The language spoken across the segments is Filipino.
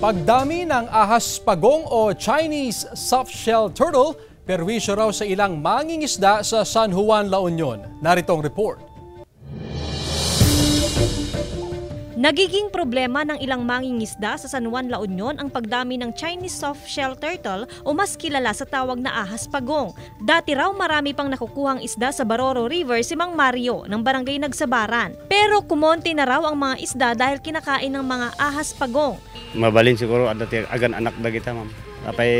Pagdami ng ahas pagong o Chinese soft-shell turtle, perwisyo raw sa ilang mangingisda sa San Juan, La Union. Narito ang report. Nagiging problema ng ilang mangingisda sa San Juan, La Union ang pagdami ng Chinese soft-shell turtle o mas kilala sa tawag na ahas pagong. Dati raw marami pang nakukuhang isda sa Baroro River si Mang Mario ng barangay Nagsabaran. Pero kumonti na raw ang mga isda dahil kinakain ng mga ahas pagong. Mabalin siguro adati agan anak dagita ma'am. Apay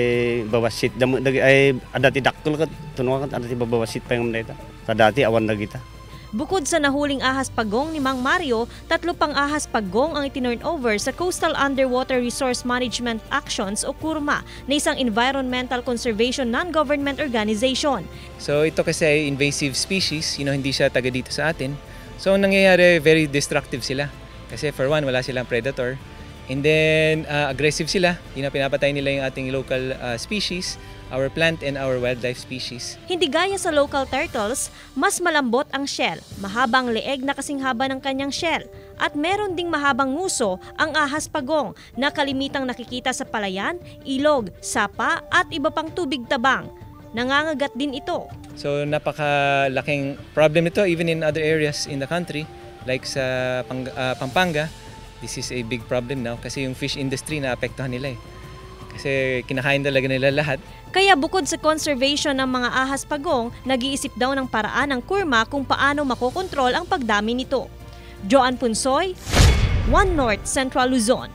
bawasit damo ay adati daktul kat tunuan kat adati bawasit pa yung data. Kadati awan dagita. Bukod sa nahuling ahas pagong ni Mang Mario, 3 pang ahas pagong ang itinurn over sa Coastal Underwater Resource Management Actions o CURMA na isang environmental conservation non-government organization. So ito kasi ay invasive species, hindi siya taga dito sa atin. So nangyayari, very destructive sila. Kasi for one, wala silang predator. And then aggressive sila, pinapatay nila yung ating local species, our plant and our wildlife species. Hindi gaya sa local turtles, mas malambot ang shell, mahabang leeg na kasing haba ng kanyang shell, at meron ding mahabang nguso ang ahas pagong na kalimitang nakikita sa palayan, ilog, sapa at iba pang tubig tabang. Nangangagat din ito. So napakalaking problem ito even in other areas in the country like sa Pampanga. This is a big problem now kasi yung fish industry naapektuhan nila eh. Kasi kinakain talaga nila lahat. Kaya bukod sa conservation ng mga ahas pagong, nag-iisip daw ng paraan ng CURMA kung paano makokontrol ang pagdami nito. Joan Punsoy, One North Central Luzon.